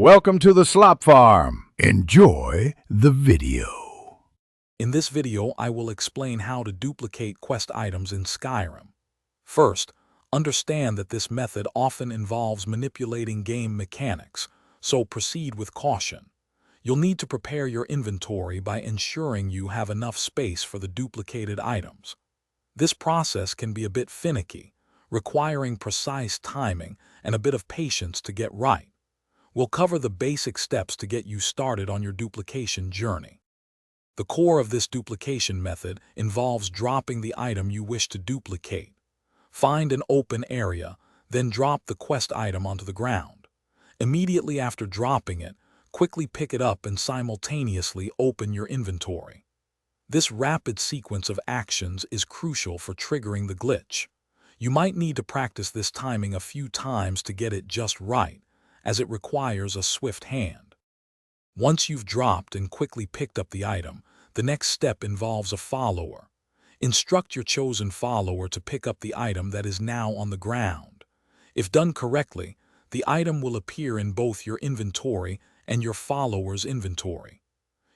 Welcome to the Slop Farm. Enjoy the video. In this video, I will explain how to duplicate quest items in Skyrim. First, understand that this method often involves manipulating game mechanics, so proceed with caution. You'll need to prepare your inventory by ensuring you have enough space for the duplicated items. This process can be a bit finicky, requiring precise timing and a bit of patience to get right. We'll cover the basic steps to get you started on your duplication journey. The core of this duplication method involves dropping the item you wish to duplicate. Find an open area, then drop the quest item onto the ground. Immediately after dropping it, quickly pick it up and simultaneously open your inventory. This rapid sequence of actions is crucial for triggering the glitch. You might need to practice this timing a few times to get it just right, as it requires a swift hand. Once you've dropped and quickly picked up the item, the next step involves a follower. Instruct your chosen follower to pick up the item that is now on the ground. If done correctly, the item will appear in both your inventory and your follower's inventory.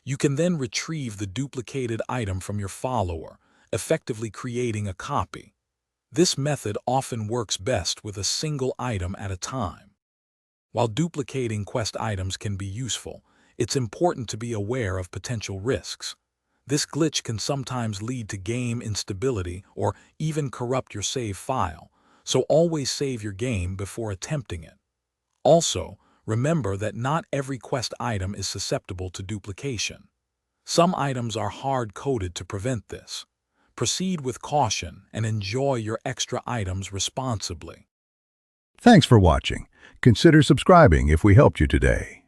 You can then retrieve the duplicated item from your follower, effectively creating a copy. This method often works best with a single item at a time. While duplicating quest items can be useful, it's important to be aware of potential risks. This glitch can sometimes lead to game instability or even corrupt your save file, so always save your game before attempting it. Also, remember that not every quest item is susceptible to duplication. Some items are hard-coded to prevent this. Proceed with caution and enjoy your extra items responsibly. Thanks for watching. Consider subscribing if we helped you today.